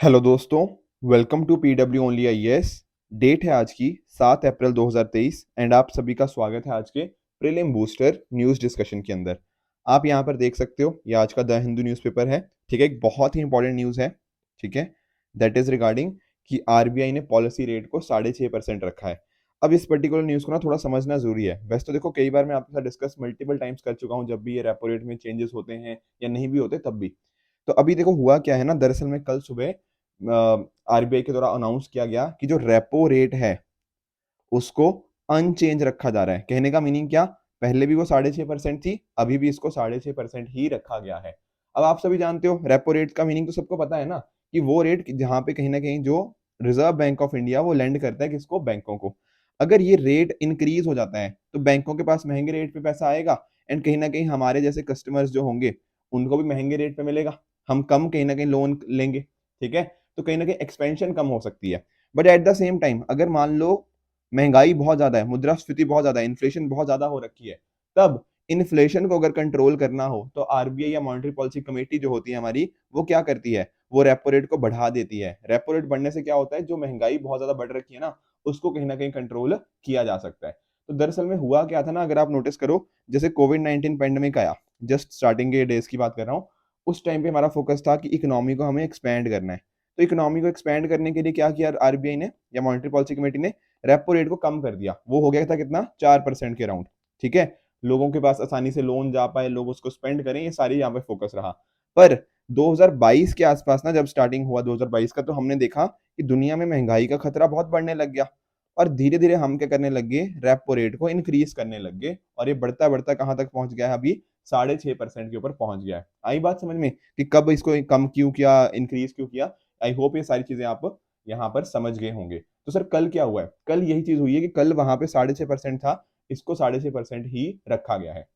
Hello दोस्तों, welcome to PW only IAS. Date है आज की 7 अप्रैल 2023 एंड आप सभी का स्वागत है आज के प्रीलिम बूस्टर न्यूज़ डिस्कशन के अंदर। आप यहाँ पर देख सकते हो, ये आज का द हिंदू न्यूज़पेपर है। ठीक है, एक बहुत ही इंपॉर्टेंट न्यूज़ है। ठीक है, दैट इज रिगार्डिंग कि आरबीआई ने पॉलिसी रेट को 6.5% रखा है। अब इस पर्टिकुलर न्यूज़ को ना थोड़ा समझना जरूरी है। वैसे तो देखो, कई बार मैं आपके साथ डिस्कस मल्टीपल टाइम्स कर चुका हूँ, जब भी ये रेपो रेट में चेंजेस होते हैं या नहीं भी होते तब भी। तो अभी देखो हुआ क्या है ना, दरअसल में कल सुबह आरबीआई के द्वारा अनाउंस किया गया कि जो रेपो रेट है उसको अनचेंज रखा जा रहा है। कहने का मीनिंग क्या, पहले भी वो 6.5% थी, अभी भी इसको 6.5% ही रखा गया है। अब आप सभी जानते हो रेपो रेट का मीनिंग तो सबको पता है ना, कि वो रेट जहां पे कहीं ना कहीं जो रिजर्व बैंक ऑफ इंडिया वो लेंड करता है किसको, बैंकों को। अगर ये रेट इंक्रीज हो जाता है तो बैंकों के पास महंगे रेट पे पैसा आएगा एंड कहीं ना कहीं हमारे जैसे कस्टमर्स जो होंगे उनको भी महंगे रेट पे मिलेगा। हम कम कहीं ना कहीं लोन लेंगे। ठीक है, तो कहीं ना कहीं एक्सपेंशन कम हो सकती है। But at the same time अगर मान लो महंगाई बहुत ज्यादा है, मुद्रास्फीति बहुत ज्यादा है, इन्फ्लेशन बहुत ज्यादा हो रखी है, तब इन्फ्लेशन को अगर कंट्रोल करना हो तो आरबीआई या मॉनेटरी पॉलिसी कमेटी जो होती है हमारी, वो क्या करती है, वो रेपो रेट को बढ़ा देती है। रेपो रेट बढ़ने से क्या होता है, जो महंगाई बहुत ज्यादा बढ़ रखी है ना, उसको कहीं ना कहीं कंट्रोल किया जा सकता है। तो दरअसल में हुआ क्या था ना, अगर आप नोटिस करो, जैसे कोविड-19 पेंडेमिक आया, जस्ट स्टार्टिंग के डेज की बात कर रहा हूँ, उस टाइम पे हमारा फोकस था कि इकोनॉमी को हमें एक्सपैंड करना है। तो इकोनॉमी को एक्सपैंड करने के लिए क्या किया आरबीआई ने या मॉनेटरी पॉलिसी कमेटी ने, रेपो रेट को कम कर दिया। वो हो गया था कितना, 4% के अराउंड। ठीक है, लोगों के पास आसानी से लोन जा पाए, लोग उसको स्पेंड करें, ये सारी यहाँ पे फोकस रहा। पर 2022 के आसपास ना, जब स्टार्टिंग हुआ 2022 का, तो हमने देखा कि दुनिया में महंगाई का खतरा बहुत बढ़ने लग गया और धीरे धीरे हम क्या करने लग गए, रेपो रेट को इंक्रीज करने लग गए और ये बढ़ता बढ़ता कहां तक पहुंच गया है, अभी 6.5% के ऊपर पहुंच गया है। आई बात समझ में कि कब इसको कम क्यों किया, इंक्रीज क्यों किया। आई होप ये सारी चीजें आप यहाँ पर समझ गए होंगे। तो सर कल क्या हुआ है, कल यही चीज हुई है कि कल वहां पे 6.5% था, इसको 6.5% ही रखा गया है।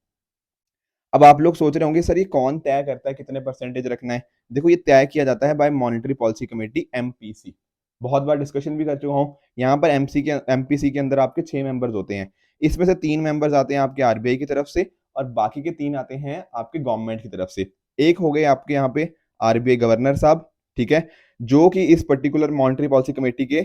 अब आप लोग सोच रहे होंगे सर ये कौन तय करता है कितने परसेंटेज रखना है। देखो ये तय किया जाता है by monetary policy committee, MPC. बहुत बार डिस्कशन भी कर चुका हूँ यहाँ पर। एमपीसी के अंदर आपके 6 मेंबर्स होते हैं। इसमें से 3 मेंबर्स आते हैं आपके आरबीआई की तरफ से और बाकी के 3 आते हैं आपके गवर्नमेंट की तरफ से। एक हो गए आपके यहाँ पे आरबीआई गवर्नर साहब, ठीक है, जो कि इस पर्टिकुलर मॉनेटरी पॉलिसी कमेटी के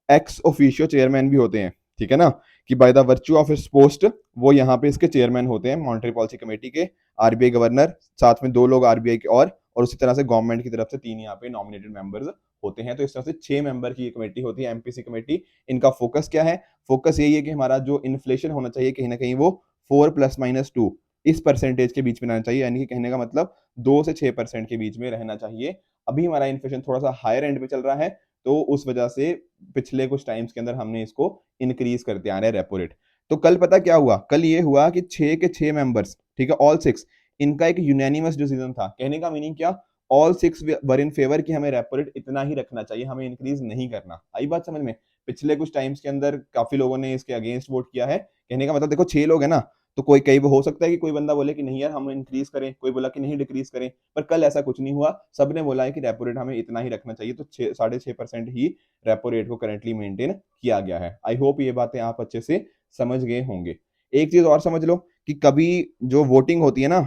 एक्स ऑफिशियो चेयरमैन भी होते हैं। ठीक है ना, कि बाय द वर्च्यू ऑफ इस पोस्ट वो यहाँ पे इसके चेयरमैन होते हैं मॉनेटरी पॉलिसी कमेटी के। आरबीआई गवर्नर, साथ में 2 लोग आरबीआई के और उसी तरह से गवर्नमेंट की तरफ से 3 यहाँ पे नॉमिनेटेड मेंबर्स होते हैं। तो इस तरह से 6 मेंबर की ये कमेटी होती है, एमपीसी कमेटी। इनका फोकस क्या है, फोकस यही है कि हमारा जो इन्फ्लेशन होना चाहिए कहीं ना कहीं वो 4 ± 2 इस परसेंटेज के बीच में रहना चाहिए, यानी कि कहने का मतलब 2 से 6% के बीच में रहना चाहिए। अभी हमारा इन्फ्लेशन थोड़ा सा हायर एंड पे चल रहा है, तो उस वजह से पिछले कुछ टाइम्स के अंदर हमने इसको इंक्रीज करते आ रहे हैं रेपो रेट। तो कल पता क्या हुआ, कल ये हुआ कि 6 के 6 मेंबर्स, ठीक है, ऑल 6, इनका एक यूनानिमस डिसीजन था। कहने का मीनिंग क्या, ऑल 6 वर इन फेवर कि हमें रेपो रेट इतना ही रखना चाहिए, हमें इंक्रीज नहीं करना। आई बात समझ में। पिछले कुछ टाइम्स के अंदर काफी लोगों ने इसके अगेंस्ट वोट किया है। कहने का मतलब देखो 6 लोग है ना, तो कोई कई हो सकता है कि कोई बंदा बोले कि नहीं यार हम इंक्रीज करें, कोई बोला कि नहीं डिक्रीज करें। पर कल ऐसा कुछ नहीं हुआ, सबने बोला है कि रेपो रेट हमें इतना ही रखना चाहिए। तो 6.5% ही रेपो रेट को करंटली मेंटेन किया गया है। आई होप ये बातें आप अच्छे से समझ गए होंगे। एक चीज और समझ लो कि कभी जो वोटिंग होती है ना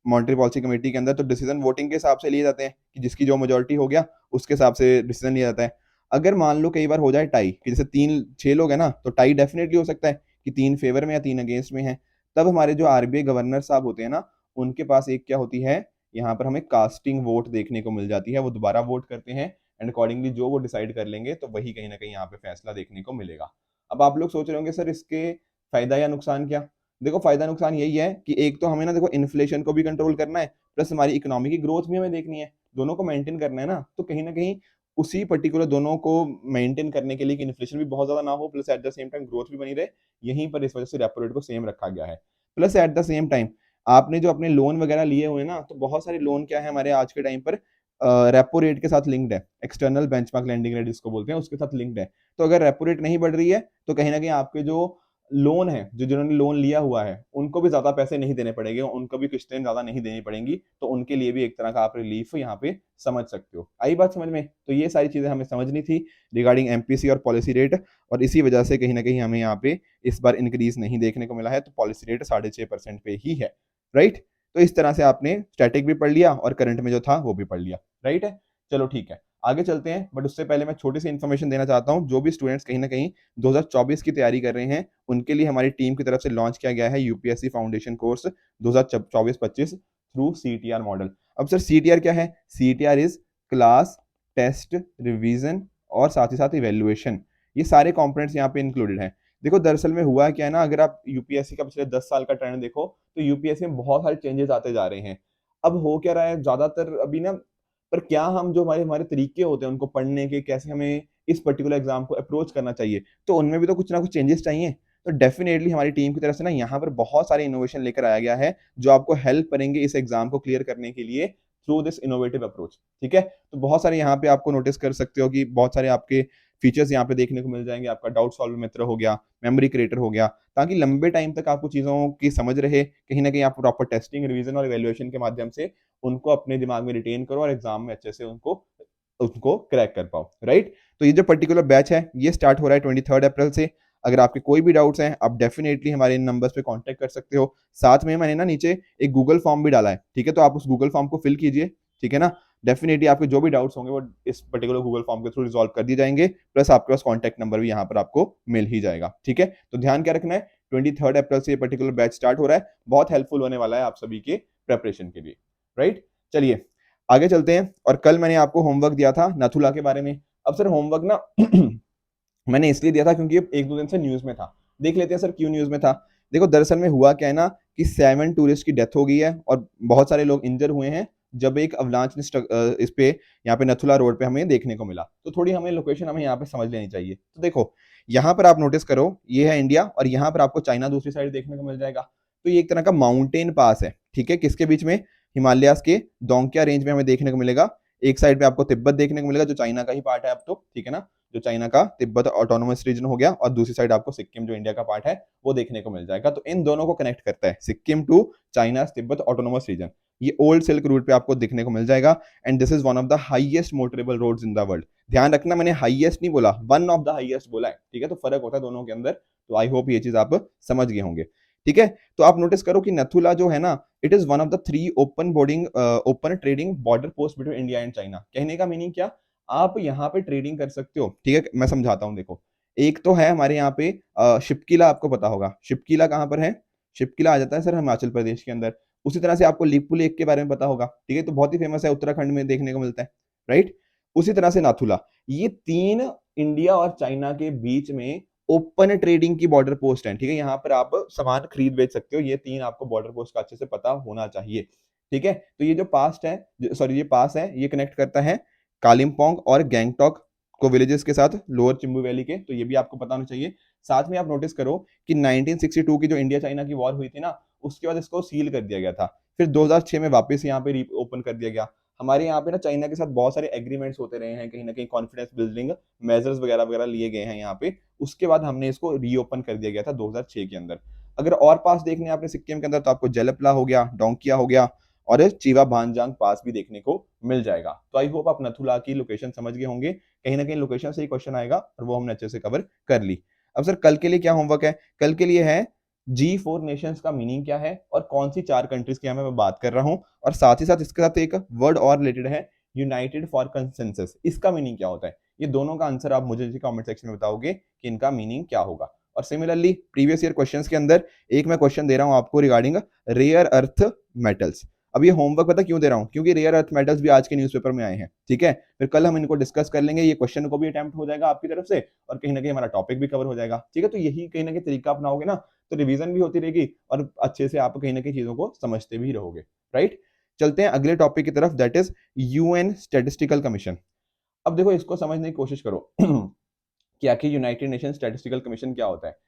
मॉनेटरी पॉलिसी कमेटी के अंदर, तो डिसीजन वोटिंग के हिसाब से लिए जाते हैं कि जिसकी जो मेजोरिटी हो गया उसके हिसाब से डिसीजन लिया जाता है। अगर मान लो कई बार हो जाए टाई, कि जैसे 3 6 लोग है ना, तो टाई डेफिनेटली हो सकता है कि 3 फेवर में या 3 अगेंस्ट में है। तब हमारे जो आरबीआई गवर्नर साहब होते हैं ना, उनके पास एक क्या होती है, यहाँ पर हमें कास्टिंग वोट देखने को मिल जाती है। वो दोबारा वोट करते हैं एंड अकॉर्डिंगली जो वो डिसाइड कर लेंगे तो वही कहीं ना कहीं यहाँ पे फैसला देखने को मिलेगा। अब आप लोग सोच रहे होंगे सर इसके फायदा या नुकसान क्या। देखो फायदा नुकसान यही है कि एक तो हमें ना देखो इन्फ्लेशन को भी कंट्रोल करना है, प्लस हमारी इकोनॉमी की ग्रोथ भी हमें देखनी है, दोनों को मेंटेन करना है ना। तो कहीं ना कहीं उसी पर्टिकुलर दोनों को मेंटेन करने के लिए कि इन्फ्लेशन भी बहुत ज्यादा ना हो, plus at the same time growth भी बनी रहे, यहीं पर इस वजह से रेपो रेट को सेम रखा गया है। Plus at the same time आपने जो अपने लोन वगैरह लिए हुए हैं ना, तो बहुत सारे लोन क्या है हमारे आज के टाइम पर रेपो रेट के साथ लिंक्ड है, एक्सटर्नल बेंचमार्क लेंडिंग रेट जिसको बोलते हैं उसके साथ लिंक्ड है। तो अगर रेपो रेट नहीं बढ़ रही है तो कहीं ना कहीं आपके जो लोन है, जो जिन्होंने लोन लिया हुआ है, उनको भी ज्यादा पैसे नहीं देने पड़ेंगे, उनको भी किस्तें ज्यादा नहीं देनी पड़ेंगी। तो उनके लिए भी एक तरह का आप रिलीफ यहाँ पे समझ सकते हो। आई बात समझ में। तो ये सारी चीजें हमें समझनी थी रिगार्डिंग एमपीसी और पॉलिसी रेट, और इसी वजह से कहीं ना कहीं हमें यहाँ पे इस बार इंक्रीज नहीं देखने को मिला है। तो पॉलिसी रेट 6.5% पे ही है, राइट। तो इस तरह से आपने स्टैटिक भी पढ़ लिया और करंट में जो था वो भी पढ़ लिया, राइट है। चलो ठीक है। आगे चलते हैं, बट उससे पहले मैं छोटी सी इन्फॉर्मेशन देना चाहता हूं। जो भी स्टूडेंट्स कहीं ना कहीं 2024 की तैयारी कर रहे हैं, उनके लिए हमारी टीम की तरफ से लॉन्च किया गया है UPSC foundation course 2024-25 through CTR model. अब सर सीटीआर क्या है? CTR is class test revision और साथ ही साथ इवेल्युएशन, ये सारे कंपोनेंट्स यहाँ पे इंक्लूडेड हैं। देखो दरअसल में हुआ क्या है ना, अगर आप यूपीएससी का पिछले 10 साल का ट्रेंड देखो तो यूपीएससी में बहुत सारे चेंजेस आते जा रहे हैं। अब हो क्या रहा है ज्यादातर अभी ना, पर क्या हम जो हमारे हमारे तरीके होते हैं उनको पढ़ने के, कैसे हमें इस पर्टिकुलर एग्जाम को अप्रोच करना चाहिए, तो उनमें भी तो कुछ ना कुछ चेंजेस चाहिए। तो डेफिनेटली हमारी टीम की तरफ से ना यहाँ पर बहुत सारे इनोवेशन लेकर आया गया है जो आपको हेल्प करेंगे इस एग्जाम को क्लियर करने के लिए थ्रू दिस इनोवेटिव अप्रोच। ठीक है, तो बहुत सारे यहाँ पे आपको नोटिस कर सकते हो कि बहुत सारे आपके फीचर्स यहाँ पे देखने को मिल जाएंगे। आपका डाउट सॉल्व मित्र हो गया, मेमोरी क्रिएटर हो गया, ताकि लंबे टाइम तक आपको चीजों की समझ रहे, कहीं ना कहीं आप प्रॉपर टेस्टिंग, रिवीजन और इवेल्युएशन के माध्यम से उनको अपने दिमाग में रिटेन करो और एग्जाम में अच्छे से उनको उसको क्रैक कर पाओ। राइट, तो ये जो पर्टिकुलर बैच है ये स्टार्ट हो रहा है 23 अप्रैल से। अगर आपके कोई भी डाउट्स हैं आप डेफिनेटली हमारे इन नंबर्स पे कांटेक्ट कर सकते हो। साथ में मैंने ना नीचे एक गूगल फॉर्म भी डाला है, ठीक है, तो आप उस गूगल फॉर्म को फिल कीजिए। ठीक है ना, डेफिनेटली आपके जो भी डाउट्स होंगे वो इस पर्टिकुलर गूगल फॉर्म के थ्रू रिजॉल्व कर दिए जाएंगे, प्लस आपके पास कॉन्टैक्ट नंबर भी यहाँ पर आपको मिल ही जाएगा। ठीक है, तो ध्यान क्या रखना है, 23 अप्रैल से ये पर्टिकुलर बैच स्टार्ट हो रहा है, बहुत हेल्पफुल होने वाला है आप सभी के प्रेपरेशन के लिए। राइट, चलिए आगे चलते हैं। और कल मैंने आपको होमवर्क दिया था नथुला के बारे में। अब सर होमवर्क ना मैंने इसलिए दिया था क्योंकि एक दो दिन से न्यूज में था। देख लेते हैं सर क्यों न्यूज में था। देखो दरअसल में हुआ क्या है ना कि 7 टूरिस्ट की डेथ हो गई है और बहुत सारे लोग इंजर हुए हैं जब एक अवलांच इस पे यहाँ पे नथुला रोड पे हमें देखने को मिला। तो थोड़ी हमें लोकेशन हमें यहाँ पे समझ लेनी चाहिए। तो देखो यहाँ पर आप नोटिस करो, ये है इंडिया और यहाँ पर आपको चाइना दूसरी साइड देखने को मिल जाएगा। तो ये एक तरह का माउंटेन पास है। ठीक है, किसके बीच में? हिमालयास के दोंकिया रेंज में हमें देखने को मिलेगा। एक साइड पे आपको तिब्बत देखने को मिलेगा जो चाइना का ही पार्ट है अब तो। ठीक है ना, जो चाइना का तिब्बत ऑटोनोमस रीजन हो गया, और दूसरी साइड आपको सिक्किम जो इंडिया का पार्ट है वो देखने को मिल जाएगा। तो इन दोनों को कनेक्ट करता है Sikkim to China Tibet autonomous region. ये ओल्ड सिल्क रूट पे आपको देखने को मिल जाएगा and this is one of the highest motorable roads in the world. ध्यान रखना मैंने हाईएस्ट नहीं बोला, वन ऑफ द हाईएस्ट बोला है। ठीक है, तो फर्क होता है दोनों के अंदर। तो आई होप ये चीज आप समझ गए होंगे। ठीक है, तो आप नोटिस करो कि नथुला जो है ना, it is one of the 3 open trading border post between India and China. कहने का मीनिंग क्या, आप यहाँ पे ट्रेडिंग कर सकते हो। ठीक है, मैं समझाता हूँ। देखो एक तो है हमारे यहाँ पे शिपकिला, आपको पता होगा शिपकिला कहाँ पर है? शिपकिला आ जाता है सर हिमाचल प्रदेश के अंदर। उसी तरह से आपको लिपू लेक के बारे में पता होगा। ठीक है, तो बहुत ही फेमस है, उत्तराखंड में देखने को मिलता है। राइट, उसी तरह से नाथुला। ये 3 इंडिया और चाइना के बीच में ओपन ट्रेडिंग की बॉर्डर पोस्ट है। ठीक है, यहाँ पर आप सामान खरीद बेच सकते हो। ये 3 आपको बॉर्डर पोस्ट का अच्छे से पता होना चाहिए। ठीक है, तो ये जो पास्ट है, सॉरी ये पास है, ये कनेक्ट करता है कालिम्पोंग और गैंगटॉक को विलेजेस के साथ लोअर चिम्बू वैली के। तो ये भी आपको पता होना चाहिए। साथ में आप नोटिस करो कि 1962 की जो इंडिया चाइना की वॉर हुई थी ना, उसके बाद इसको सील कर दिया गया था। फिर 2006 में वापस यहाँ पे ओपन कर दिया गया। हमारे यहाँ पे ना चाइना के साथ बहुत सारे एग्रीमेंट्स होते रहे हैं, कहीं ना कहीं कॉन्फिडेंस बिल्डिंग मेजर्स वगैरह वगैरह लिए गए हैं यहाँ पे। उसके बाद हमने इसको रीओपन कर दिया गया था 2006 के अंदर। अगर और पास देखने आपने सिक्किम के अंदर तो आपको जेलपला हो गया, डोंकिया हो गया और चीवा भानजांग पास भी देखने को मिल जाएगा। तो आई होप आप नथुला की लोकेशन समझ गए होंगे। कहीं ना कहीं लोकेशन से ही क्वेश्चन आएगा और वो हमने अच्छे से कवर कर ली। अब सर कल के लिए क्या होमवर्क है? कल के लिए है G4 नेशंस का मीनिंग क्या है और कौन सी 4 कंट्रीज की मैं बात कर रहा हूं, और साथ ही साथ इसके साथ एक वर्ड और रिलेटेड है यूनाइटेड फॉर कंसेंसस। इसका मीनिंग क्या होता है? ये दोनों का आंसर आप मुझे कमेंट सेक्शन में बताओगे कि इनका मीनिंग क्या होगा। और सिमिलरली प्रीवियस ईयर क्वेश्चंस के अंदर एक मैं क्वेश्चन दे रहा हूं आपको रिगार्डिंग रेयर अर्थ मेटल्स। अब ये होमवर्क पता क्यों दे रहा हूं? क्योंकि रेयर अर्थ मेटल्स भी आज के न्यूज़पेपर में आए हैं। ठीक है, फिर कल हम इनको डिस्कस कर लेंगे, ये क्वेश्चन को भी अटेम्प्ट हो जाएगा आपकी तरफ से और कहीं ना कहीं हमारा टॉपिक भी कवर हो जाएगा। ठीक है, तो यही कहीं ना कहीं तरीका अपनाओगे ना तो रिवीजन भी होती रहेगी और अच्छे से आप कहीं ना कहीं चीजों को समझते भी रहोगे। राइट, चलते हैं अगले टॉपिक की तरफ, that is UN statistical commission. अब देखो इसको समझने की कोशिश करो कि आखिर यूनाइटेड नेशन स्टैटिस्टिकल कमीशन क्या होता है।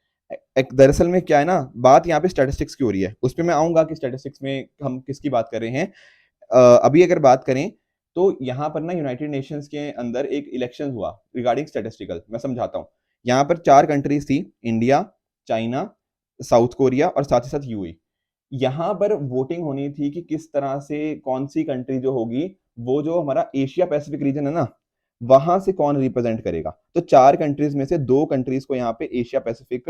दरअसल में क्या है ना, बात यहाँ पे स्टैटिस्टिक्स की हो रही है, उस पर मैं आऊंगा कि स्टैटिस्टिक्स में हम किसकी बात कर रहे हैं। अभी अगर बात करें तो यहाँ पर ना यूनाइटेड नेशंस के अंदर एक इलेक्शन हुआ रिगार्डिंग स्टैटिस्टिकल। मैं समझाता हूँ। यहाँ पर 4 कंट्रीज थी, इंडिया, चाइना, साउथ कोरिया और साथ ही साथ यूएई। यहाँ पर वोटिंग होनी थी कि किस तरह से कौन सी कंट्री जो होगी वो जो हमारा एशिया पैसिफिक रीजन है ना, वहां से कौन रिप्रेजेंट करेगा। तो 4 कंट्रीज में से 2 कंट्रीज को यहाँ पे एशिया पैसिफिक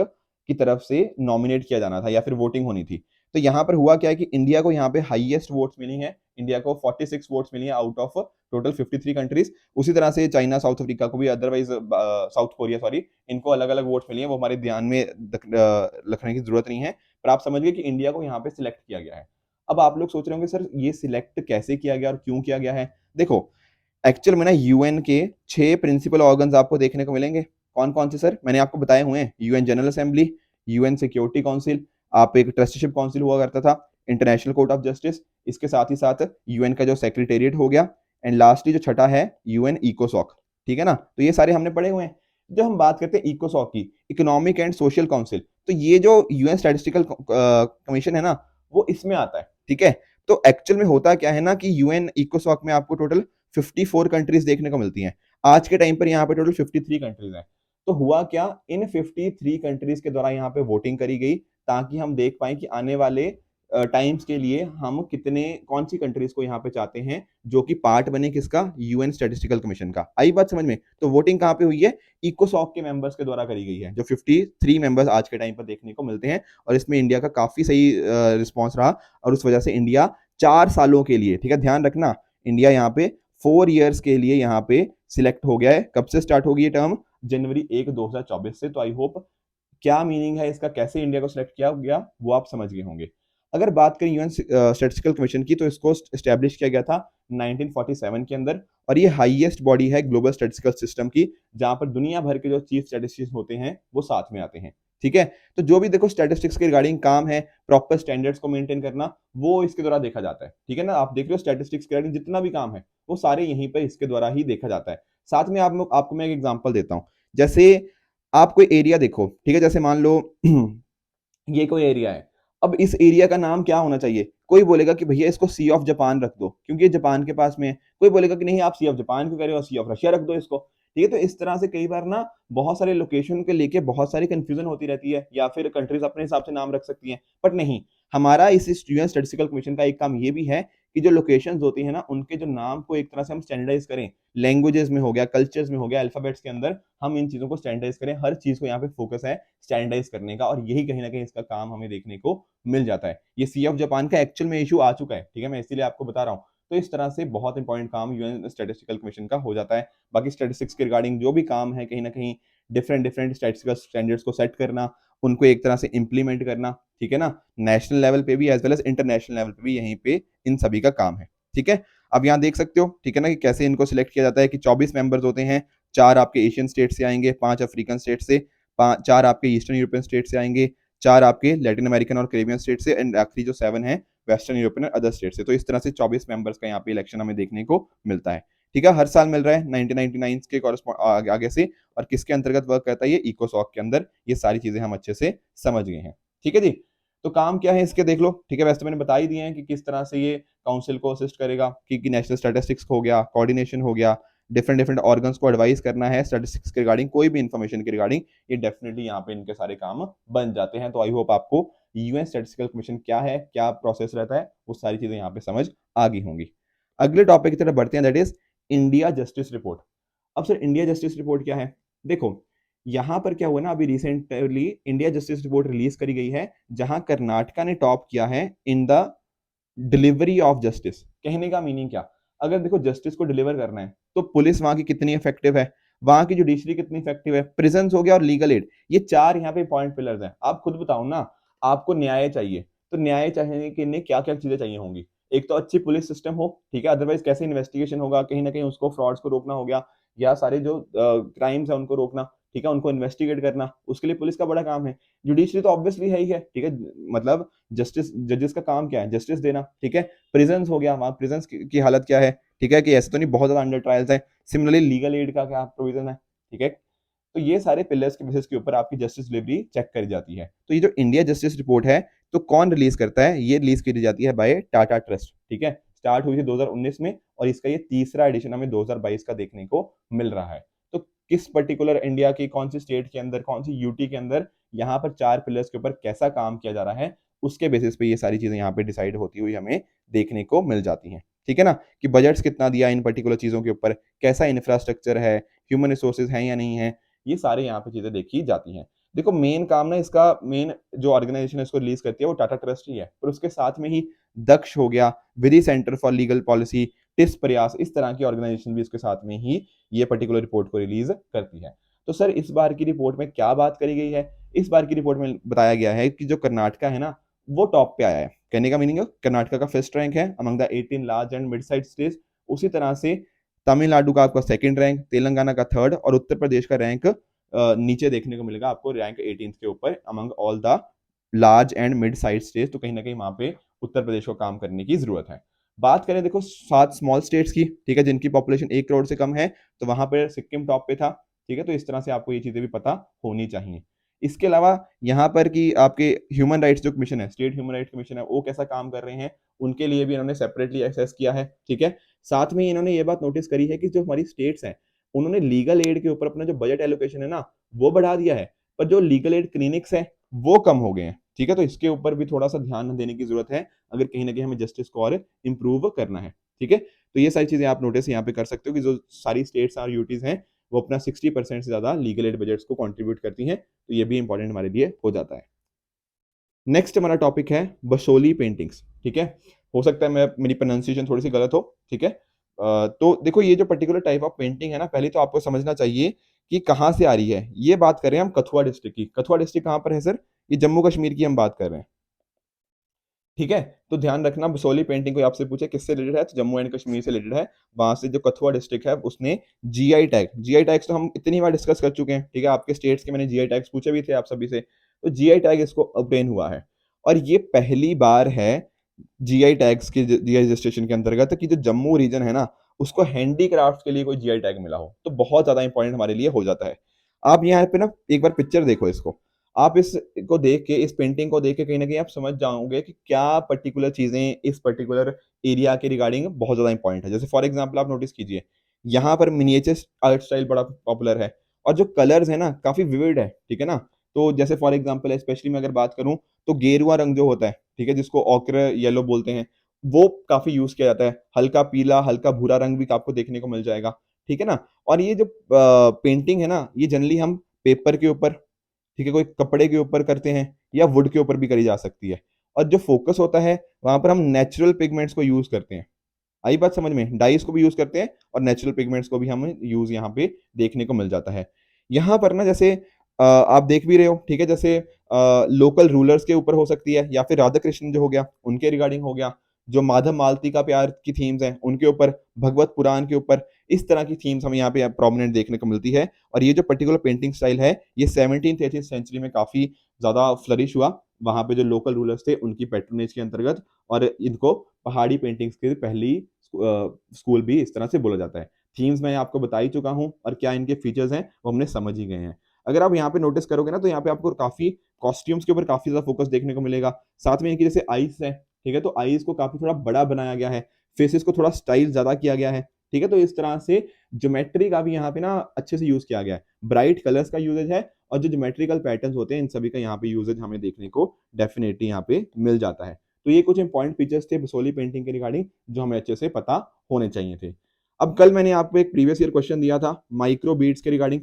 की तरफ से नॉमिनेट किया जाना था या फिर वोटिंग होनी थी। तो यहाँ पर हुआ क्या है कि इंडिया को यहाँ पे हाईएस्ट वोट्स मिली हैं, इंडिया को 46 वोट्स मिली हैं आउट ऑफ टोटल 53 कंट्रीज। उसी तरह से चाइना, साउथ अफ्रीका को भी, अदरवाइज साउथ कोरिया सॉरी, इनको अलग अलग वोट्स मिली हैं, वो हमारे ध्यान में रखने की जरूरत नहीं है, पर आप समझ गए कि इंडिया को यहाँ पे सिलेक्ट किया गया है। अब आप लोग सोच रहे होंगे सर ये सिलेक्ट कैसे किया गया और क्यों किया गया है। देखो, एक्चुअल में ना यूएन के 6 प्रिंसिपल ऑर्गन्स आपको देखने को मिलेंगे। कौन कौन से सर? मैंने आपको बताए हुए हैं, UN general assembly, UN security council, आप एक ट्रस्टीशिप काउंसिल हुआ करता था, इंटरनेशनल कोर्ट ऑफ जस्टिस, इसके साथ ही साथ यूएन का जो सेक्रेटेरिएट हो गया, एंड लास्टली जो छठा है यूएन इकोसॉक। ठीक है ना, तो ये सारे हमने पढ़े हुए हैं। जब हम बात करते हैं इकोसॉक की, इकोनॉमिक एंड सोशल काउंसिल, तो ये जो यूएन स्टैटिस्टिकल कमीशन है ना, वो इसमें आता है। ठीक है, तो एक्चुअल में होता क्या है ना कि यूएन इकोसॉक में आपको टोटल 54 कंट्रीज देखने को मिलती हैं। आज के टाइम पर यहाँ पे टोटल 53 कंट्रीज हैं। तो हुआ क्या, इन 53 कंट्रीज के द्वारा यहाँ पे वोटिंग करी गई, ताकि हम देख पाए कि आने वाले टाइम्स के लिए हम कितने, कौन सी कंट्रीज को यहाँ पे चाहते हैं जो कि पार्ट बने किसका, यूएन स्टैटिस्टिकल कमीशन का। आई बात समझ में? तो वोटिंग कहाँ पे हुई है, इकोसॉक के मेंबर्स के द्वारा करी गई है, जो 53 मेंबर्स आज के टाइम पर देखने को मिलते हैं। और इसमें इंडिया का काफी सही रिस्पॉन्स रहा, और उस वजह से इंडिया 4 सालों के लिए, ठीक है ध्यान रखना, इंडिया यहाँ पे 4 ईयर्स के लिए यहाँ पे सिलेक्ट हो गया है। कब से स्टार्ट होगी ये टर्म? जनवरी 1 2024 से। तो आई होप क्या मीनिंग है इसका, कैसे इंडिया को सिलेक्ट किया गया, वो आप समझ गए होंगे। अगर बात करें यूएन स्टैटिस्टिकल कमीशन की, तो इसको एस्टेब्लिश किया गया था 1947 के अंदर, और ये हाईएस्ट बॉडी है ग्लोबल स्टैटिस्टिकल सिस्टम की, जहां पर दुनिया भर के जो चीफ स्टैटिस्टिक्स होते हैं वो साथ में आते हैं। ठीक है, तो जो भी देखो स्टैटिस्टिक्स के रिगार्डिंग काम है, प्रॉपर स्टैंडर्ड्स को मेंटेन करना, वो इसके द्वारा देखा जाता है। ठीक है ना, आप देख रहे हो स्टैटिस्टिक्स के रिगार्डिंग जितना भी काम है वो सारे यहीं पर इसके द्वारा ही देखा जाता है। साथ में आपको मैं एक एग्जांपल देता हूं। जैसे आप कोई एरिया देखो, ठीक है, जैसे मान लो ये कोई एरिया है, अब इस एरिया का नाम क्या होना चाहिए? कोई बोलेगा कि भैया इसको सी ऑफ जापान रख दो, क्योंकि ये जापान के पास में है। कोई बोलेगा कि नहीं, आप सी ऑफ जापान क्यों कह रहे हो, सी ऑफ रशिया रख दो इसको। ठीक है, तो इस तरह से कई बार ना बहुत सारे लोकेशन के लेके बहुत सारी कंफ्यूजन होती रहती है, या फिर कंट्रीज अपने हिसाब से नाम रख सकती हैं, बट नहीं, हमारा इस यूएन स्टैटिस्टिकल कमीशन का एक काम ये भी है कि जो लोकेशंस होती है ना, उनके जो नाम को एक तरह से हम स्टैंडर्डाइज करें, लैंग्वेजेस में हो गया, कल्चर्स में हो गया, अल्फाबेट्स के अंदर हम इन चीजों को स्टैंडर्डाइज करें। हर चीज को यहाँ पे फोकस है स्टैंडर्डाइज करने का, और यही कहीं ना कहीं इसका काम हमें देखने को मिल जाता है। ये सी ऑफ जापान का एक्चुअल में इशू आ चुका है, ठीक है, मैं इसीलिए आपको बता रहा हूँ। तो इस तरह से बहुत इंपॉर्टेंट काम यूएन स्टैटिस्टिकल कमीशन का हो जाता है। बाकी स्टैटिस्टिक्स के रिगार्डिंग जो भी काम है, कहीं ना कहीं डिफरेंट डिफरेंट स्टैटिस्टिकल स्टैंडर्ड्स को सेट करना, उनको एक तरह से इंप्लीमेंट करना, ठीक है ना, नेशनल लेवल पे भी as well as international level पे भी यहीं पे इन सभी का काम है। ठीक है, अब यहाँ देख सकते हो, ठीक है ना, कि कैसे इनको सिलेक्ट किया जाता है कि 24 मेंबर्स होते हैं, 4 आपके एशियन स्टेट से आएंगे, 5 अफ्रीकन स्टेट से, 4 आपके ईस्टर्न यूरोपियन स्टेट से आएंगे, 4 आपके लैटिन अमेरिकन और कैरेबियन स्टेट से, एंड आखिरी जो 7 है वेस्टर्न यूरोपियन और अदर स्टेट से। तो इस तरह से 24 मेंबर्स का यहाँ पे इलेक्शन हमें देखने को मिलता है। ठीक है, हर साल मिल रहा है 1999 के कॉरस्पॉन्ड आगे से, और किसके अंतर्गत वर्क करता है, ये इकोसॉक के अंदर। ये सारी चीजें हम अच्छे से समझ गए हैं। ठीक है जी, तो काम क्या है इसके देख लो। ठीक है, वैसे तो मैंने बता ही दिए हैं कि किस तरह से ये काउंसिल को असिस्ट करेगा, कि नेशनल स्टैटिस्टिक्स हो गया, कोऑर्डिनेशन हो गया, डिफरेंट डिफरेंट ऑर्गन्स को एडवाइस करना है स्टैटिस्टिक्स के रिगार्डिंग, कोई भी इन्फॉर्मेशन के रिगार्डिंग, ये डेफिनेटली यहाँ पे इनके सारे काम बन जाते हैं। तो आई होप आपको यूएन स्टैटिस्टिकल कमीशन क्या है, क्या प्रोसेस रहता है, वो सारी चीजें यहाँ पे समझ आ गई होंगी। अगले टॉपिक की तरफ बढ़ते हैं, that is India justice report. अब सर इंडिया जस्टिस रिपोर्ट क्या है? देखो, यहां पर क्या हुआ ना, अभी recently India justice report release करी गई है, जहां कर्नाटका ने टॉप किया है in the delivery of justice. कहने का मीनिंग क्या, अगर देखो जस्टिस को डिलीवर करना है तो पुलिस वहां की कितनी इफेक्टिव है, वहां की जुडिशरी कितनी इफेक्टिव है, प्रिजन्स हो गया और लीगल एड, ये 4 यहाँ पे पॉइंट पिलर्स हैं। आप खुद बताओ ना, आपको न्याय चाहिए, तो न्याय चाहिए के लिए क्या क्या चीजें चाहिए होंगी? एक तो अच्छी पुलिस सिस्टम हो, ठीक है, अदरवाइज कैसे इन्वेस्टिगेशन होगा, कहीं ना कहीं उसको फ्रॉड्स को रोकना हो गया, या सारे जो क्राइम्स है उनको रोकना, ठीक है, उनको इन्वेस्टिगेट करना, उसके लिए पुलिस का बड़ा काम है। जुडिशरी तो ऑब्वियसली है ही है, ठीक है, मतलब जस्टिस, जजेस का काम क्या है, जस्टिस देना। ठीक है, प्रिजन्स हो गया, वहां प्रिजन्स की हालत क्या है, ठीक है, कि ऐसे तो नहीं बहुत ज्यादा अंडर ट्रायल्स है। सिमिलरली लीगल एड का क्या प्रोविजन है, ठीक है। तो ये सारे पिलर्स के बेसिस के ऊपर आपकी जस्टिस डिलीवरी चेक करी जाती है। तो ये जो इंडिया जस्टिस रिपोर्ट है, तो कौन रिलीज करता है? ये रिलीज की जाती है बाय टाटा ट्रस्ट। ठीक है, स्टार्ट हुई थी 2019 में, और इसका ये तीसरा एडिशन हमें 2022 का देखने को मिल रहा है। तो किस पर्टिकुलर इंडिया की कौन सी स्टेट के अंदर, कौन सी यूटी के अंदर यहाँ पर 4 पिलर्स के ऊपर कैसा काम किया जा रहा है, उसके बेसिस पे ये सारी चीजें यहाँ पे डिसाइड होती हुई हमें देखने को मिल जाती हैं। ठीक है ना, कि बजट्स कितना दिया इन पर्टिकुलर चीजों के ऊपर, कैसा इंफ्रास्ट्रक्चर है, ह्यूमन रिसोर्सेज हैं या नहीं है, ये सारे यहाँ पे चीजें देखी जाती हैं। देखो मेन काम ना इसका, मेन जो ऑर्गेनाइजेशन इसको रिलीज करती है वो टाटा ट्रस्ट ही है, पर उसके साथ में ही दक्ष हो गया, Vidhi centre for legal policy, TISS Prayas, इस तरह की ऑर्गेनाइजेशन भी इसके साथ में ही ये पर्टिकुलर रिपोर्ट को रिलीज करती है। तो सर इस बार की रिपोर्ट में क्या बात करी गई है? इस बार की रिपोर्ट में बताया गया है कि जो कर्नाटका है ना वो टॉप पे आया है। कहने का मीनिंग है कर्नाटका का फर्स्ट रैंक है among the 18 large and mid size states. उसी तरह से तमिलनाडु का आपका सेकंड रैंक, तेलंगाना का थर्ड और उत्तर प्रदेश का रैंक नीचे देखने को मिलेगा आपको, रैंक 18 के ऊपर among all the large and mid size states. तो कहीं ना कहीं वहां पे उत्तर प्रदेश को काम करने की जरूरत है। बात करें देखो 7 स्मॉल स्टेट्स की, ठीक है, जिनकी पॉपुलेशन 1 करोड़ से कम है, तो वहां पर सिक्किम टॉप पे था। ठीक है, तो इस तरह से आपको ये चीजें भी पता होनी चाहिए। इसके अलावा यहाँ पर कि आपके ह्यूमन राइट्स जो कमीशन है, स्टेट ह्यूमन राइट्स कमीशन है, वो कैसा काम कर रहे हैं, उनके लिए भी इन्होंने सेपरेटली एक्सेस किया है। ठीक है, साथ में इन्होंने ये बात नोटिस करी है कि जो हमारी स्टेट्स हैं उन्होंने लीगल एड के ऊपर अपना जो बजट एलोकेशन है ना वो बढ़ा दिया है, पर जो लीगल एड क्लिनिक्स है वो कम हो गए हैं। ठीक है, तो इसके ऊपर भी थोड़ा सा ध्यान देने की जरूरत है अगर कहीं ना कहीं हमें जस्टिस को और इंप्रूव करना है। ठीक है, तो ये सारी चीजें आप नोटिस यहाँ पे कर सकते हो कि जो सारी स्टेट्स और यूटीज हैं वो अपना 60% से ज्यादा लीगल एड बजट्स को कंट्रीब्यूट करती हैं, तो ये भी इंपॉर्टेंट हमारे लिए हो जाता है। नेक्स्ट हमारा टॉपिक है बसोली पेंटिंग्स। ठीक है, हो सकता है मैं मेरी प्रोनाउंसिएशन थोड़ी सी गलत हो। ठीक है, तो देखो ये जो पर्टिकुलर टाइप ऑफ पेंटिंग है ना, पहले तो आपको समझना चाहिए कि कहाँ से आ रही है। ये बात करें हम कथुआ डिस्ट्रिक्ट की। कथुआ डिस्ट्रिक्ट कहाँ पर है सर? ये जम्मू कश्मीर की हम बात कर रहे हैं। ठीक है, तो ध्यान रखना बसोली पेंटिंग को आपसे पूछे किससे रिलेटेड है, तो जम्मू एंड कश्मीर से रिलेटेड है। वहां से जो कथुआ डिस्ट्रिक्ट है उसने जीआई टैग, जीआई टैग्स तो हम इतनी बार डिस्कस कर चुके हैं। ठीक है, आपके स्टेट्स के मैंने जीआई टैग्स पूछे भी थे आप सभी से, तो जीआई टैग इसको ऑब्टेन हुआ है। और ये पहली बार है जीआई टैग्स के जीआई रजिस्ट्रेशन के अंतर्गत कि जो जम्मू रीजन है ना उसको हैंडीक्राफ्ट के लिए कोई जीआई टैग मिला हो, तो बहुत ज्यादा इंपॉर्टेंट हमारे लिए हो जाता है। आप यहाँ पे ना एक बार पिक्चर देखो इसको, आप इसको देख के, इस पेंटिंग को देख के कहीं ना कहीं आप समझ जाओगे कि क्या पर्टिकुलर चीजें इस पर्टिकुलर एरिया के रिगार्डिंग बहुत ज्यादा इंपॉर्टेंट है। जैसे फॉर एग्जांपल आप नोटिस कीजिए, यहाँ पर मिनिएचर आर्ट स्टाइल बड़ा पॉपुलर है और जो कलर्स है ना काफी विविड है। ठीक है ना, तो जैसे फॉर एग्जांपल स्पेशली मैं अगर बात करूं तो गेरुआ रंग जो होता है, ठीक है, जिसको ऑक्र येलो बोलते हैं, वो काफी यूज किया जाता है। हल्का पीला, हल्का भूरा रंग भी आपको देखने को मिल जाएगा। ठीक है ना, और ये जो पेंटिंग है ना ये जनरली हम पेपर के ऊपर, ठीक है, कोई कपड़े के ऊपर करते हैं या वुड के ऊपर भी करी जा सकती है। और जो फोकस होता है वहां पर हम नेचुरल पिगमेंट्स को यूज करते हैं। आई बात समझ में? डाइस को भी यूज करते हैं और नेचुरल पिगमेंट्स को भी हम यूज यहाँ पे देखने को मिल जाता है। यहाँ पर ना जैसे आप देख भी रहे हो, ठीक है, जैसे लोकल रूलर्स के ऊपर हो सकती है या फिर राधा कृष्ण जो हो गया उनके रिगार्डिंग हो गया, जो माधव मालती का प्यार की थीम्स हैं उनके ऊपर, भगवत पुराण के ऊपर, इस तरह की थीम्स हमें यहाँ पे प्रोमिनेंट देखने को मिलती है। और ये जो पर्टिकुलर पेंटिंग स्टाइल है ये 17th 18th सेंचुरी में काफी ज्यादा फ्लरिश हुआ, वहां पे जो लोकल रूलर्स थे उनकी पैट्रोनेज के अंतर्गत। और इनको पहाड़ी पेंटिंग्स की पहली स्कूल भी इस तरह से बोला जाता है। थीम्स मैं आपको बता ही चुका हूँ और क्या इनके फीचर्स हैं वो हमने समझ ही गए हैं। अगर आप यहाँ पे नोटिस करोगे ना तो यहाँ पे आपको काफी कॉस्ट्यूम्स के ऊपर काफी ज्यादा फोकस देखने को मिलेगा। साथ में इनकी जैसे आईज है, ठीक है, तो आईज को काफी थोड़ा बड़ा बनाया गया है, फेसेस को थोड़ा स्टाइल ज्यादा किया गया है। ठीक है, तो इस तरह से ज्योमेट्री का भी यहाँ पे ना अच्छे से यूज किया गया है, ब्राइट कलर्स का यूजेज है और जो ज्योमेट्रिकल पैटर्न्स होते हैं इन सभी का यहाँ पे यूजेज हमें देखने को डेफिनेटली यहाँ पे मिल जाता है। तो ये कुछ इंपॉर्टेंट फीचर्स थे बसोली पेंटिंग के रिगार्डिंग जो हमें अच्छे से पता होने चाहिए थे। अब कल मैंने आपको एक प्रीवियस ईयर क्वेश्चन दिया था माइक्रो बीट्स के रिगार्डिंग।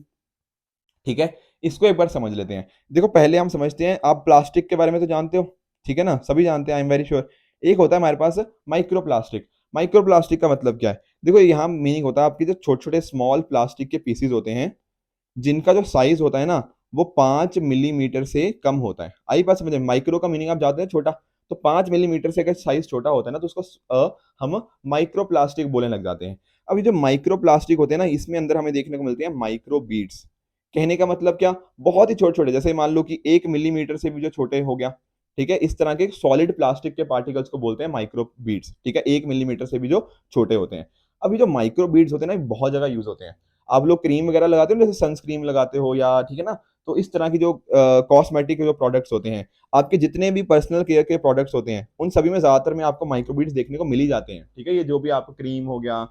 ठीक है, इसको एक बार समझ लेते हैं। देखो पहले हम समझते हैं, आप प्लास्टिक के बारे में तो जानते हो, ठीक है ना, सभी जानते हैं, आई एम वेरी श्योर। एक होता है हमारे पास माइक्रो प्लास्टिक। माइक्रो प्लास्टिक का मतलब क्या है? देखो यहाँ मीनिंग होता है आपकी जो छोटे छोटे स्मॉल प्लास्टिक के पीसीज होते हैं जिनका जो साइज होता है ना वो 5 मिलीमीटर से कम होता है। आई बात समझ में? माइक्रो का मीनिंग आप जानते हैं छोटा, तो 5 मिलीमीटर से अगर साइज छोटा होता है ना तो उसको हम माइक्रो प्लास्टिक बोलने लग जाते हैं। अब ये जो माइक्रो प्लास्टिक होते हैं ना इसमें अंदर हमें देखने को मिलते हैं माइक्रो बीड्स। कहने का मतलब क्या? बहुत ही छोटे छोटे, जैसे मान लो कि 1 मिलीमीटर से भी जो छोटे हो गया, ठीक है, इस तरह के सॉलिड प्लास्टिक के पार्टिकल्स को बोलते हैं माइक्रो बीड्स। ठीक है, 1 मिलीमीटर से भी जो छोटे होते हैं। अभी जो माइक्रो बीड्स होते हैं ना ये बहुत जगह यूज होते हैं। आप लोग क्रीम वगैरह लगाते हो, जैसे सनस्क्रीन लगाते हो या, ठीक है ना, तो इस तरह की जो कॉस्मेटिक के जो प्रोडक्ट्स होते हैं, आपके जितने भी पर्सनल केयर के प्रोडक्ट्स होते हैं उन सभी में ज्यादातर में आपको माइक्रोबीड्स देखने को मिल ही जाते हैं। ठीक है, ये जो भी आपको क्रीम हो गया,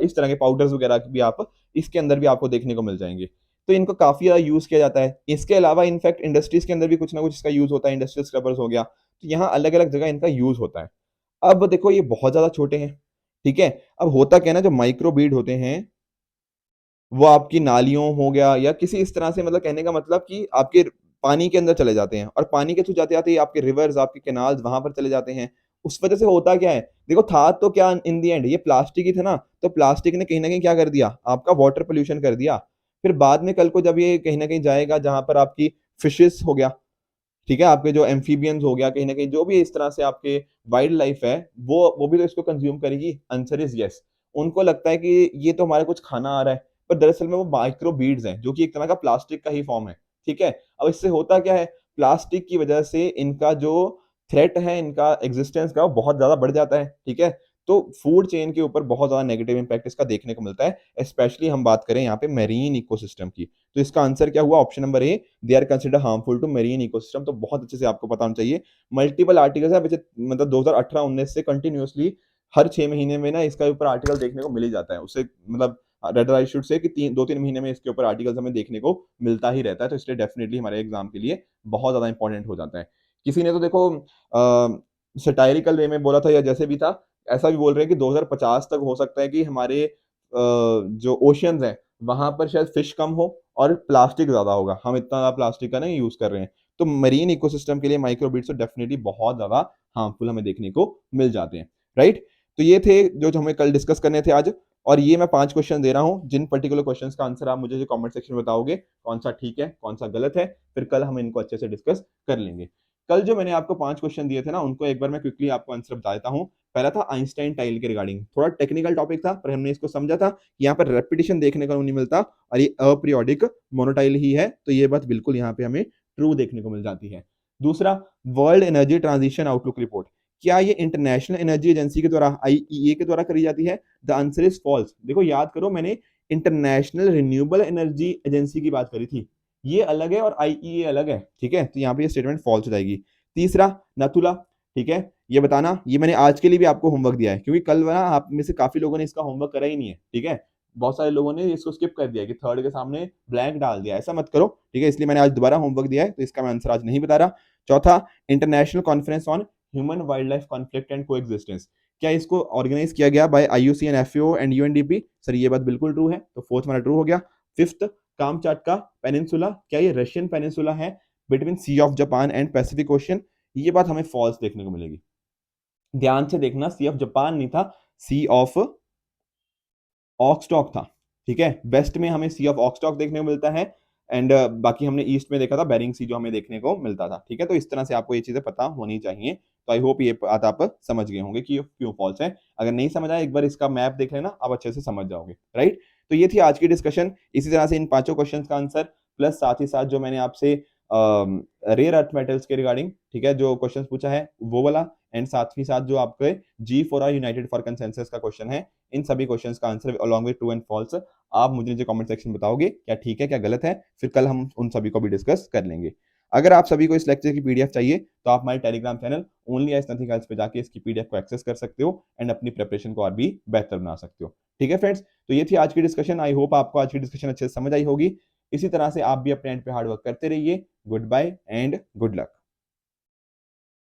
इस तरह के पाउडर्स वगैरह भी आप इसके अंदर भी आपको देखने को मिल जाएंगे। तो इनको काफी ज्यादा यूज किया जाता है। इसके अलावा इनफैक्ट इंडस्ट्रीज के अंदर भी कुछ ना कुछ इसका यूज होता है, इंडस्ट्रियल स्क्रबर्स हो गया, तो यहाँ अलग अलग जगह इनका यूज होता है। अब देखो ये बहुत ज्यादा छोटे हैं, ठीक है। अब होता क्या है ना, जो माइक्रो बीड होते हैं वो आपकी नालियों हो गया या किसी इस तरह से, मतलब कहने का मतलब कि आपके पानी के अंदर चले जाते हैं, और पानी के थ्रू जाते जाते आपके रिवर्स, आपके कैनाल्स वहां पर चले जाते हैं। उस वजह से होता क्या है, देखो था तो क्या इन दी एंड ये प्लास्टिक ही था ना, तो प्लास्टिक ने कहीं ना कहीं क्या कर दिया, आपका वाटर पोल्यूशन कर दिया। फिर बाद में कल को जब ये कहीं ना कहीं जाएगा जहां पर आपकी फिशेस हो गया, ठीक है, आपके जो एम्फीबियंस हो गया, कहीं ना कहीं जो भी इस तरह से आपके वाइल्ड लाइफ है, वो भी तो इसको कंज्यूम करेगी। Answer is yes. उनको लगता है कि ये तो हमारा कुछ खाना आ रहा है, पर दरअसल में वो माइक्रो बीड्स हैं, जो कि एक तरह का प्लास्टिक का ही फॉर्म है। ठीक है, अब इससे होता क्या है, प्लास्टिक की वजह से इनका जो थ्रेट है, इनका एग्जिस्टेंस का, वो बहुत ज्यादा बढ़ जाता है। ठीक है, तो फूड चेन के ऊपर बहुत ज्यादा नेगेटिव इंपैक्ट इसका देखने को मिलता है। स्पेशली हम बात करें यहाँ पे मेरीन इकोसिस्टम की, तो इसका आंसर क्या हुआ, option number A, they are consider harmful to marine ecosystem. तो बहुत अच्छे से आपको पता होना चाहिए। मल्टीपल आर्टिकल्स है, मतलब 2018-19 से कंटिन्यूअसली हर 6 महीने में ना इसका ऊपर आर्टिकल देखने को मिल ही जाता है। उससे मतलब रेडर आई शुड से कि 2-3 महीने में इसके ऊपर आर्टिकल्स हमें देखने को मिलता ही रहता है। तो इसलिए डेफिनेटली हमारे एग्जाम के लिए बहुत ज्यादा इंपॉर्टेंट हो जाता है। किसी ने तो देखो सटायरिकल वे में बोला था, या जैसे भी था, ऐसा भी बोल रहे हैं कि 2050 तक हो सकता है कि हमारे जो ओशियंस हैं वहां पर शायद फिश कम हो और प्लास्टिक ज्यादा होगा। हम इतना ज्यादा प्लास्टिक का नहीं यूज कर रहे हैं। तो मरीन इकोसिस्टम के लिए माइक्रोबीट्स तो डेफिनेटली बहुत ज्यादा हार्मफुल हमें देखने को मिल जाते हैं। राइट, तो ये थे जो हमें कल डिस्कस करने थे आज। और ये मैं 5 क्वेश्चन दे रहा हूं, जिन पर्टिकुलर क्वेश्चंस का आंसर आप मुझे जो कमेंट सेक्शन में बताओगे कौन सा ठीक है कौन सा गलत है, फिर कल हम इनको अच्छे से डिस्कस कर लेंगे। कल जो मैंने आपको 5 क्वेश्चन दिए थे ना, उनको एक बार मैं क्विकली आपको आंसर बता देता हूं। पहला था आइंस्टाइन टाइल के रिगार्डिंग, थोड़ा टेक्निकल टॉपिक था, पर हमने इसको समझा था कि यहाँ पर रेपिटेशन देखने को नहीं मिलता और ये अपीरियोडिक मोनोटाइल ही है, तो ये बात बिल्कुल यहाँ पे हमें ट्रू देखने को मिल जाती है। दूसरा, world energy transition outlook report, क्या ये इंटरनेशनल एनर्जी एजेंसी के द्वारा, आईईए के द्वारा करी जाती है? The answer is false. देखो याद करो, मैंने इंटरनेशनल रिन्यूएबल एनर्जी एजेंसी की बात करी थी, ये अलग है और आईईए अलग है। ठीक है, तो यहाँ पे ये स्टेटमेंट फॉल्स हो जाएगी। तीसरा, नथुला, ठीक है, ये बताना, ये मैंने आज के लिए भी आपको होमवर्क दिया है, क्योंकि कल ना आप में से काफी लोगों ने इसका होमवर्क करा ही नहीं है। ठीक है, बहुत सारे लोगों ने इसको स्किप कर दिया कि थर्ड के सामने ब्लैंक डाल दिया, ऐसा मत करो। ठीक है, इसलिए मैंने आज दोबारा होमवर्क दिया है, तो इसका मैं आंसर आज नहीं बता रहा। चौथा, international conference on human wildlife conflict and coexistence, क्या इसको ऑर्गेनाइज किया गया by IUCN, FAO and UNDP? Sir ये बात बिल्कुल ट्रू है, तो फोर्थ हमारा ट्रू हो गया। फिफ्थ, कामचाटका पेनिनसुला, क्या ये रशियन पेनिनसुला है between sea of Japan and Pacific Ocean? ये बात हमें फॉल्स देखने को मिलेगी। ध्यान से देखना, सी ऑफ जापान नहीं था, सी ऑफ ऑक्सटॉक था। ठीक है, वेस्ट में हमें सी ऑफ ऑक्सटॉक देखने को मिलता है, एंड बाकी हमने ईस्ट में देखा था बेरिंग सी, जो हमें देखने को मिलता था। ठीक है, तो इस तरह से आपको ये चीजें पता होनी चाहिए। तो आई होप ये बात आप समझ गए होंगे कि ये क्यों फॉल्स है। अगर नहीं समझ आया, एक बार इसका मैप देख लेना, आप अच्छे से समझ जाओगे। राइट, तो ये थी आज की डिस्कशन। इसी तरह से इन 5 क्वेश्चंस का आंसर, प्लस साथ ही साथ जो मैंने आपसे रेयर अर्थ मेटल्स के रिगार्डिंग, ठीक है, जो क्वेश्चन पूछा है वो वाला, एंड साथ ही साथ जो आपके G four or united for consensus का क्वेश्चन है, इन सभी क्वेश्चंस का answer along with true and false आप मुझे नीचे कमेंट सेक्शन में बताओगे क्या ठीक है क्या गलत है, फिर कल हम उन सभी को भी डिस्कस कर लेंगे। अगर आप सभी को इस लेक्चर की पीडीएफ चाहिए, तो आप हमारे Telegram channel only as nothing else पे जाके इसकी पीडीएफ को एक्सेस कर सकते हो एंड अपनी प्रिपरेशन को और भी बेहतर बना सकते हो। ठीक है फ्रेंड्स, तो ये थी आज की डिस्कशन। आई होप आपको आज की डिस्कशन अच्छे से समझ आई होगी। इसी तरह से आप भी अपने एंड पे हार्ड वर्क करते रहिए। Goodbye and good luck.